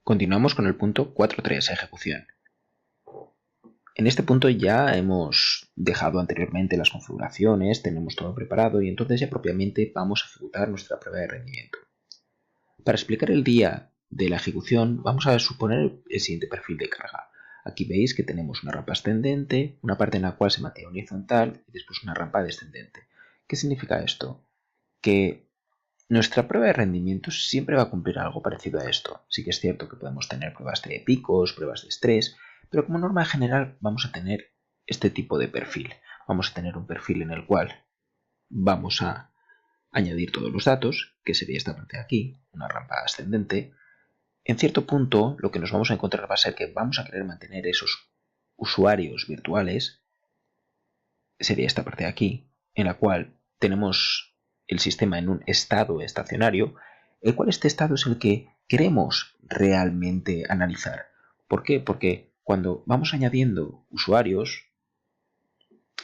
Continuamos con el punto 4.3, ejecución. En este punto ya hemos dejado anteriormente las configuraciones, tenemos todo preparado y entonces ya propiamente vamos a ejecutar nuestra prueba de rendimiento. Para explicar el día de la ejecución vamos a suponer el siguiente perfil de carga. Aquí veis que tenemos una rampa ascendente, una parte en la cual se mantiene horizontal y después una rampa descendente. ¿Qué significa esto? Que nuestra prueba de rendimiento siempre va a cumplir algo parecido a esto. Sí que es cierto que podemos tener pruebas de picos, pruebas de estrés, pero como norma general vamos a tener este tipo de perfil. Vamos a tener un perfil en el cual vamos a añadir todos los datos, que sería esta parte de aquí, una rampa ascendente. En cierto punto lo que nos vamos a encontrar va a ser que vamos a querer mantener esos usuarios virtuales, sería esta parte de aquí, en la cual tenemos el sistema en un estado estacionario, el cual este estado es el que queremos realmente analizar. ¿Por qué? Porque cuando vamos añadiendo usuarios,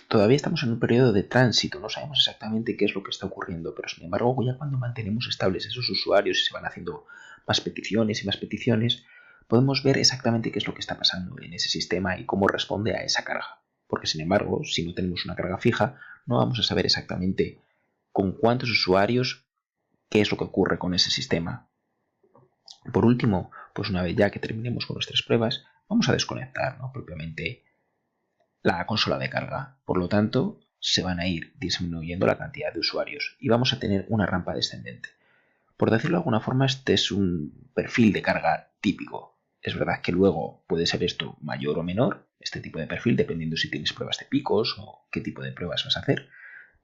todavía estamos en un periodo de tránsito, no sabemos exactamente qué es lo que está ocurriendo, pero sin embargo ya cuando mantenemos estables esos usuarios y se van haciendo más peticiones y más peticiones, podemos ver exactamente qué es lo que está pasando en ese sistema y cómo responde a esa carga. Porque sin embargo, si no tenemos una carga fija, no vamos a saber exactamente con cuántos usuarios, qué es lo que ocurre con ese sistema. Por último, pues una vez ya que terminemos con nuestras pruebas, vamos a desconectar, ¿no?, propiamente la consola de carga. Por lo tanto, se van a ir disminuyendo la cantidad de usuarios y vamos a tener una rampa descendente. Por decirlo de alguna forma, este es un perfil de carga típico. Es verdad que luego puede ser esto mayor o menor, este tipo de perfil, dependiendo si tienes pruebas de picos o qué tipo de pruebas vas a hacer,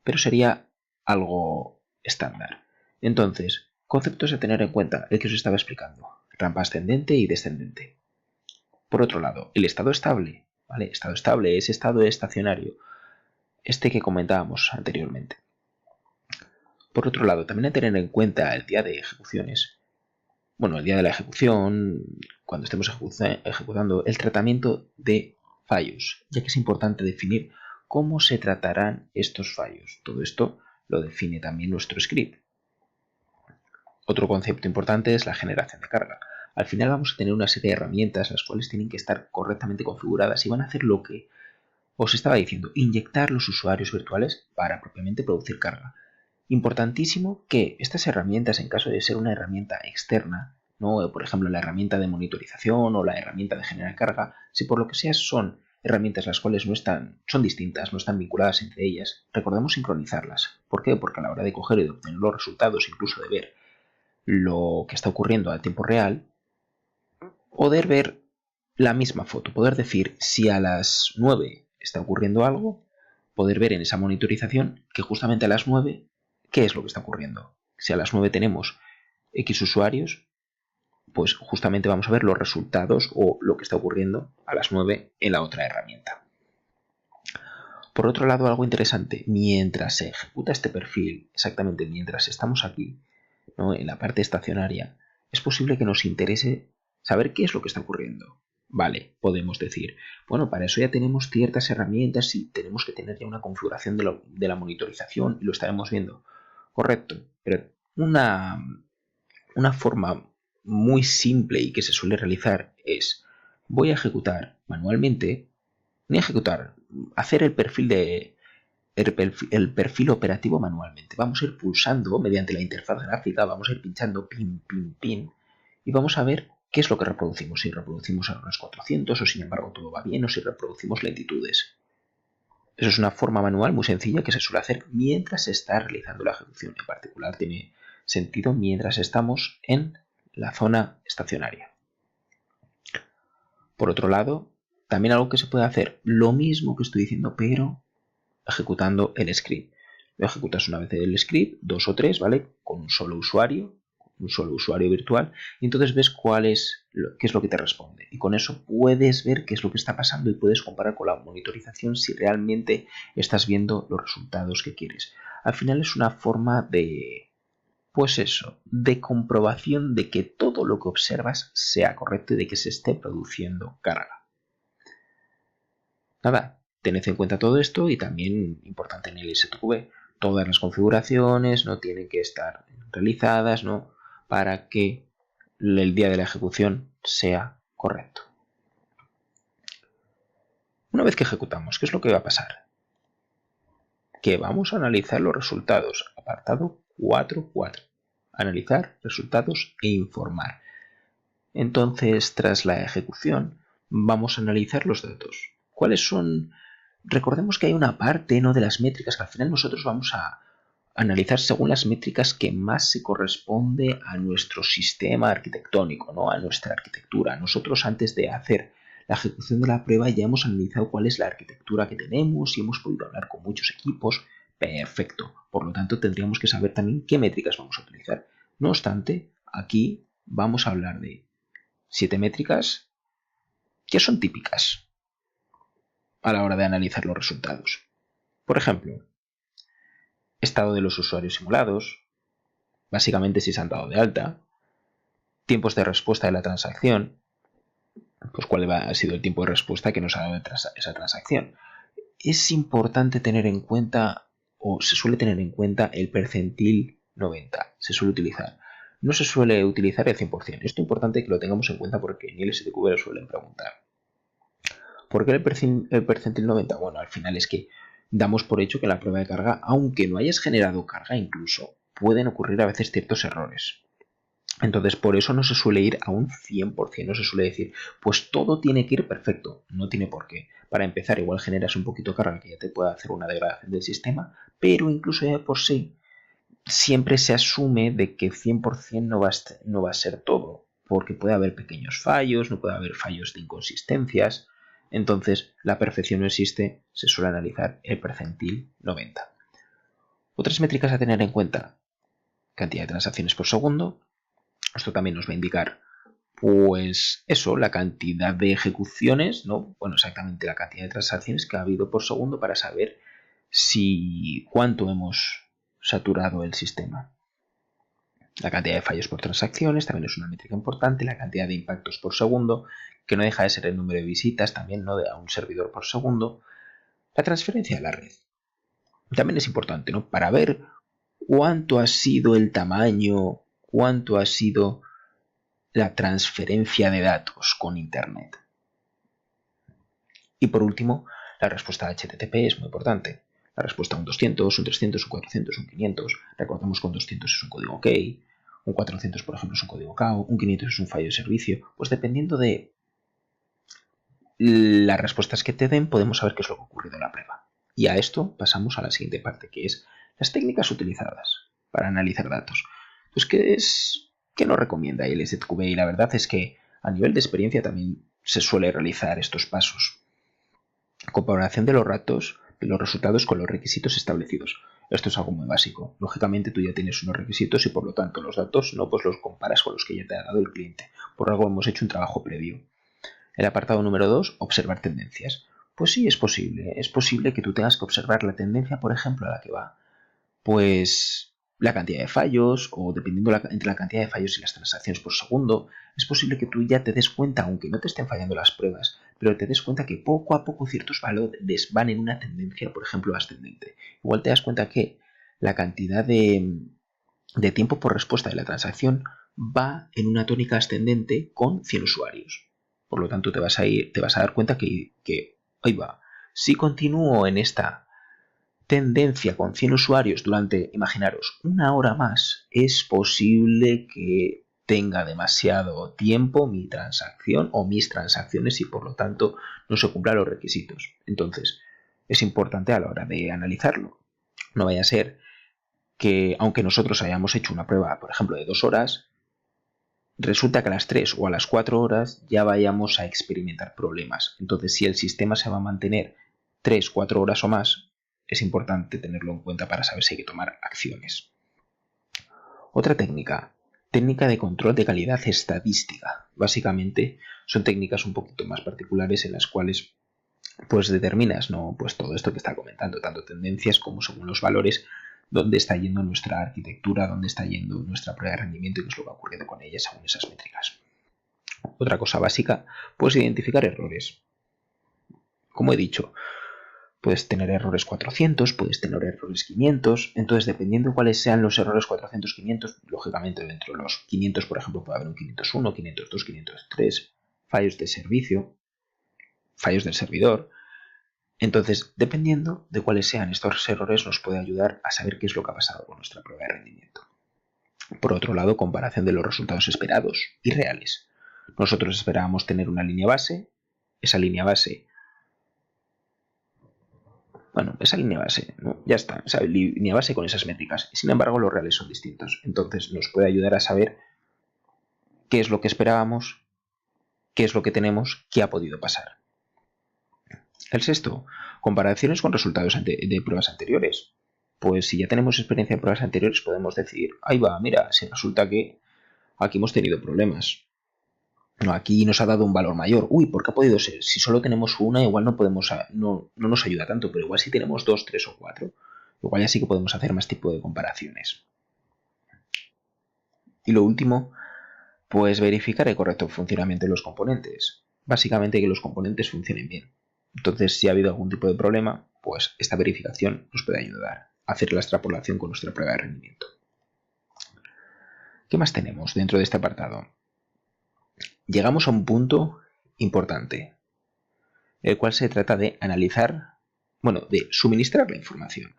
pero sería algo estándar. Entonces, conceptos a tener en cuenta, el que os estaba explicando, rampa ascendente y descendente. Por otro lado, el estado estable, ¿vale? Estado estable es estado estacionario, este que comentábamos anteriormente. Por otro lado, también hay que tener en cuenta el día de ejecuciones. Bueno, el día de la ejecución, cuando estemos ejecutando el tratamiento de fallos, ya que es importante definir cómo se tratarán estos fallos. Todo esto lo define también nuestro script. Otro concepto importante es la generación de carga. Al final vamos a tener una serie de herramientas las cuales tienen que estar correctamente configuradas y van a hacer lo que os estaba diciendo, inyectar los usuarios virtuales para propiamente producir carga. Importantísimo que estas herramientas, en caso de ser una herramienta externa, ¿no?, por ejemplo la herramienta de monitorización o la herramienta de generar carga, si por lo que sea son herramientas las cuales son distintas, no están vinculadas entre ellas, recordemos sincronizarlas. ¿Por qué? Porque a la hora de coger y de obtener los resultados, incluso de ver lo que está ocurriendo a tiempo real, poder ver la misma foto, poder decir si a las 9 está ocurriendo algo, poder ver en esa monitorización que justamente a las 9 qué es lo que está ocurriendo. Si a las 9 tenemos X usuarios, pues justamente vamos a ver los resultados o lo que está ocurriendo a las 9 en la otra herramienta. Por otro lado, algo interesante, mientras se ejecuta este perfil, exactamente mientras estamos aquí, ¿no?, en la parte estacionaria, es posible que nos interese saber qué es lo que está ocurriendo. Vale, podemos decir, bueno, para eso ya tenemos ciertas herramientas y tenemos que tener ya una configuración de la monitorización y lo estaremos viendo. Correcto, pero una forma muy simple y que se suele realizar es, voy a ejecutar manualmente, hacer el perfil operativo manualmente. Vamos a ir pulsando mediante la interfaz gráfica, vamos a ir pinchando pin, pin, pin y vamos a ver qué es lo que reproducimos. Si reproducimos errores 400 o sin embargo todo va bien o si reproducimos lentitudes. Eso es una forma manual muy sencilla que se suele hacer mientras se está realizando la ejecución. En particular tiene sentido mientras estamos en la zona estacionaria. Por otro lado, también algo que se puede hacer, lo mismo que estoy diciendo, pero ejecutando el script. Lo ejecutas una vez el script, 2 o 3, ¿vale? Con un solo usuario virtual, y entonces ves qué es lo que te responde. Y con eso puedes ver qué es lo que está pasando y puedes comparar con la monitorización si realmente estás viendo los resultados que quieres. Al final es una forma de, pues eso, de comprobación de que todo lo que observas sea correcto y de que se esté produciendo carga. Nada, tened en cuenta todo esto y también, importante en el ISTQB, todas las configuraciones no tienen que estar realizadas, ¿no?, para que el día de la ejecución sea correcto. Una vez que ejecutamos, ¿qué es lo que va a pasar? Que vamos a analizar los resultados. Apartado 4.4. Analizar resultados e informar. Entonces, tras la ejecución, vamos a analizar los datos. ¿Cuáles son? Recordemos que hay una parte, ¿no?, de las métricas que al final nosotros vamos a analizar según las métricas que más se corresponde a nuestro sistema arquitectónico, ¿no?, a nuestra arquitectura. Nosotros, antes de hacer la ejecución de la prueba, ya hemos analizado cuál es la arquitectura que tenemos y hemos podido hablar con muchos equipos. Perfecto. Por lo tanto, tendríamos que saber también qué métricas vamos a utilizar. No obstante, aquí vamos a hablar de 7 métricas que son típicas a la hora de analizar los resultados. Por ejemplo, estado de los usuarios simulados, básicamente si se han dado de alta, tiempos de respuesta de la transacción, pues cuál ha sido el tiempo de respuesta que nos ha dado esa transacción. Es importante tener en cuenta, o se suele tener en cuenta, el percentil 90. Se suele utilizar. No se suele utilizar el 100%. Esto es importante que lo tengamos en cuenta porque en el STQB lo suelen preguntar. ¿Por qué el percentil 90? Bueno, al final es que damos por hecho que la prueba de carga, aunque no hayas generado carga incluso, pueden ocurrir a veces ciertos errores. Entonces, por eso no se suele ir a un 100%, no se suele decir, pues todo tiene que ir perfecto. No tiene por qué. Para empezar, igual generas un poquito de carga que ya te puede hacer una degradación del sistema, pero incluso ya por sí, siempre se asume de que 100% no va a ser todo, porque puede haber pequeños fallos, no puede haber fallos de inconsistencias. Entonces, la perfección no existe, se suele analizar el percentil 90. Otras métricas a tener en cuenta: cantidad de transacciones por segundo. Esto también nos va a indicar, pues eso, la cantidad de ejecuciones, ¿no? Bueno, exactamente la cantidad de transacciones que ha habido por segundo para saber cuánto hemos saturado el sistema. La cantidad de fallos por transacciones también es una métrica importante. La cantidad de impactos por segundo, que no deja de ser el número de visitas también, ¿no?, a un servidor por segundo. La transferencia de la red también es importante, ¿no?, para ver cuánto ha sido el tamaño, cuánto ha sido la transferencia de datos con Internet. Y por último, la respuesta a HTTP es muy importante. La respuesta a un 200, un 300, un 400, un 500. Recordemos que un 200 es un código OK, un 400, por ejemplo, es un código CAO, un 500 es un fallo de servicio. Pues dependiendo de las respuestas que te den, podemos saber qué es lo que ha ocurrido en la prueba. Y a esto pasamos a la siguiente parte, que es las técnicas utilizadas para analizar datos. Pues, ¿qué nos recomienda el STQB? Y la verdad es que a nivel de experiencia también se suele realizar estos pasos. Comparación de los resultados con los requisitos establecidos. Esto es algo muy básico. Lógicamente tú ya tienes unos requisitos y por lo tanto los datos no pues los comparas con los que ya te ha dado el cliente. Por algo hemos hecho un trabajo previo. El apartado número 2, observar tendencias. Pues sí, es posible. Es posible que tú tengas que observar la tendencia, por ejemplo, a la que va pues la cantidad de fallos, o dependiendo entre la cantidad de fallos y las transacciones por segundo. Es posible que tú ya te des cuenta, aunque no te estén fallando las pruebas, pero te des cuenta que poco a poco ciertos valores van en una tendencia, por ejemplo, ascendente. Igual te das cuenta que la cantidad de tiempo por respuesta de la transacción va en una tónica ascendente con 100 usuarios. Por lo tanto, te vas a dar cuenta que ahí va. Si continúo en esta tendencia con 100 usuarios durante, imaginaros, una hora más, es posible que tenga demasiado tiempo mi transacción o mis transacciones y por lo tanto no se cumplan los requisitos. Entonces, es importante a la hora de analizarlo. No vaya a ser que, aunque nosotros hayamos hecho una prueba, por ejemplo, de 2 horas, resulta que a las 3 o a las 4 horas ya vayamos a experimentar problemas. Entonces, si el sistema se va a mantener 3, 4 horas o más, es importante tenerlo en cuenta para saber si hay que tomar acciones. Otra técnica de control de calidad estadística. Básicamente son técnicas un poquito más particulares en las cuales pues determinas, ¿no?, pues todo esto que está comentando, tanto tendencias como según los valores, dónde está yendo nuestra arquitectura, dónde está yendo nuestra prueba de rendimiento y qué es lo que ha ocurrido con ella según esas métricas. Otra cosa básica, pues identificar errores. Como he dicho, Puedes tener errores 400, puedes tener errores 500, entonces dependiendo cuáles sean los errores 400, 500, lógicamente dentro de los 500, por ejemplo, puede haber un 501, 502, 503, fallos de servicio, fallos del servidor. Entonces, dependiendo de cuáles sean estos errores, nos puede ayudar a saber qué es lo que ha pasado con nuestra prueba de rendimiento. Por otro lado, comparación de los resultados esperados y reales. Nosotros esperábamos tener una línea base, esa línea base, ¿no? Ya está, esa línea base con esas métricas. Sin embargo, los reales son distintos. Entonces, nos puede ayudar a saber qué es lo que esperábamos, qué es lo que tenemos, qué ha podido pasar. El sexto, comparaciones con resultados de pruebas anteriores. Pues si ya tenemos experiencia en pruebas anteriores, podemos decir, ahí va, mira, si resulta que aquí hemos tenido problemas. No, aquí nos ha dado un valor mayor. Uy, ¿por qué ha podido ser? Si solo tenemos una, igual no nos ayuda tanto, pero igual si tenemos 2, 3 o 4, igual ya sí que podemos hacer más tipo de comparaciones. Y lo último, pues verificar el correcto funcionamiento de los componentes. Básicamente que los componentes funcionen bien. Entonces, si ha habido algún tipo de problema, pues esta verificación nos puede ayudar a hacer la extrapolación con nuestra prueba de rendimiento. ¿Qué más tenemos dentro de este apartado? Llegamos a un punto importante, el cual se trata de analizar, de suministrar la información.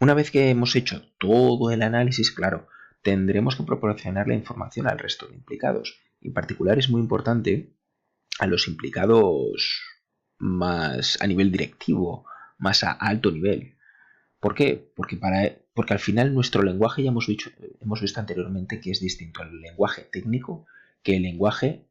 Una vez que hemos hecho todo el análisis, claro, tendremos que proporcionar la información al resto de implicados. En particular es muy importante a los implicados más a nivel directivo, más a alto nivel. ¿Por qué? Porque al final nuestro lenguaje ya hemos visto anteriormente que es distinto al lenguaje técnico que el lenguaje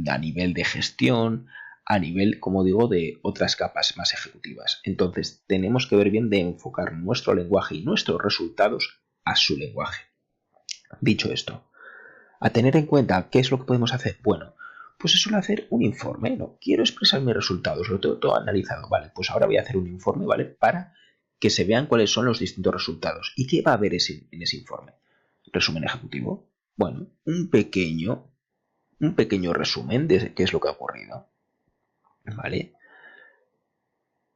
a nivel de gestión, a nivel, como digo, de otras capas más ejecutivas. Entonces, tenemos que ver bien de enfocar nuestro lenguaje y nuestros resultados a su lenguaje. Dicho esto, a tener en cuenta qué es lo que podemos hacer. Bueno, pues es solo hacer un informe, ¿no? Quiero expresar mis resultados, lo tengo todo analizado, vale, pues ahora voy a hacer un informe, ¿vale? Para que se vean cuáles son los distintos resultados. ¿Y qué va a haber en ese informe? ¿Resumen ejecutivo? Bueno, un pequeño resumen de qué es lo que ha ocurrido. ¿Vale?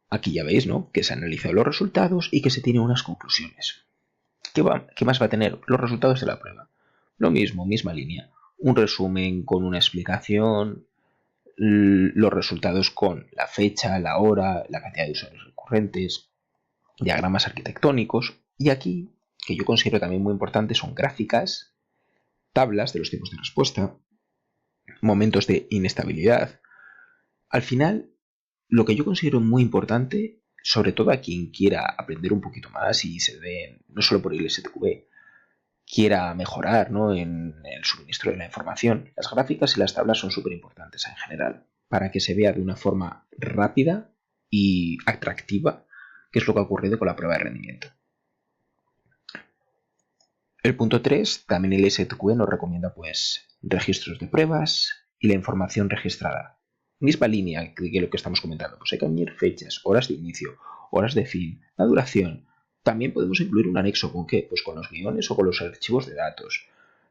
Aquí ya veis, ¿no? Que se han analizado los resultados y que se tienen unas conclusiones. ¿Qué más va a tener? Los resultados de la prueba. Lo mismo, misma línea. Un resumen con una explicación, los resultados con la fecha, la hora, la cantidad de usuarios recurrentes, diagramas arquitectónicos. Y aquí, que yo considero también muy importante, son gráficas, tablas de los tiempos de respuesta, momentos de inestabilidad. Al final, lo que yo considero muy importante, sobre todo a quien quiera aprender un poquito más y se dé, no solo por el STQB, quiera mejorar, ¿no?, en el suministro de la información, las gráficas y las tablas son súper importantes en general, para que se vea de una forma rápida y atractiva qué es lo que ha ocurrido con la prueba de rendimiento. El punto 3, también el STQB nos recomienda pues registros de pruebas y la información registrada. Misma línea que lo que estamos comentando, pues hay que añadir fechas, horas de inicio, horas de fin, la duración. También podemos incluir un anexo con qué, pues con los guiones o con los archivos de datos.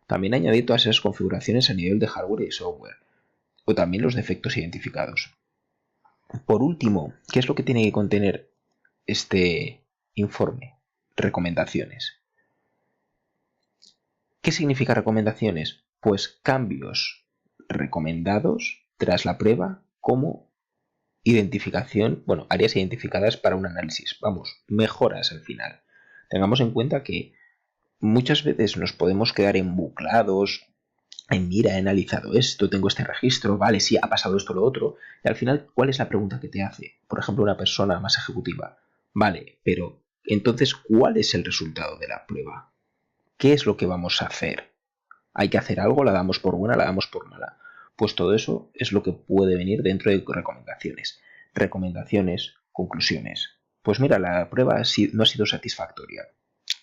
También añadir todas esas configuraciones a nivel de hardware y software, o también los defectos identificados. Por último, ¿qué es lo que tiene que contener este informe? Recomendaciones. ¿Qué significa recomendaciones? Pues cambios recomendados tras la prueba como identificación, áreas identificadas para un análisis. Mejoras al final. Tengamos en cuenta que muchas veces nos podemos quedar embuclados en mira, he analizado esto, tengo este registro, vale, sí, ha pasado esto, lo otro, y al final, ¿cuál es la pregunta que te hace? Por ejemplo, una persona más ejecutiva. Vale, pero entonces, ¿cuál es el resultado de la prueba? ¿Qué es lo que vamos a hacer? ¿Hay que hacer algo? ¿La damos por buena? ¿La damos por mala? Pues todo eso es lo que puede venir dentro de recomendaciones. Recomendaciones, conclusiones. Pues mira, la prueba no ha sido satisfactoria.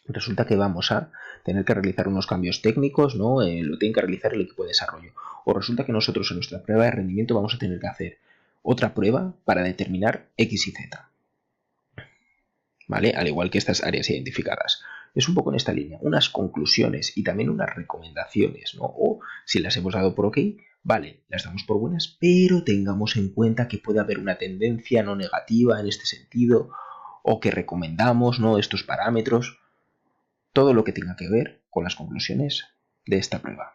Resulta que vamos a tener que realizar unos cambios técnicos, ¿no? Lo tiene que realizar el equipo de desarrollo. O resulta que nosotros en nuestra prueba de rendimiento vamos a tener que hacer otra prueba para determinar X y Z. ¿Vale? Al igual que estas áreas identificadas. Es un poco en esta línea, unas conclusiones y también unas recomendaciones, ¿no? O si las hemos dado por OK, Vale, las damos por buenas, pero tengamos en cuenta que puede haber una tendencia no negativa en este sentido, o que recomendamos, ¿no?, estos parámetros, todo lo que tenga que ver con las conclusiones de esta prueba.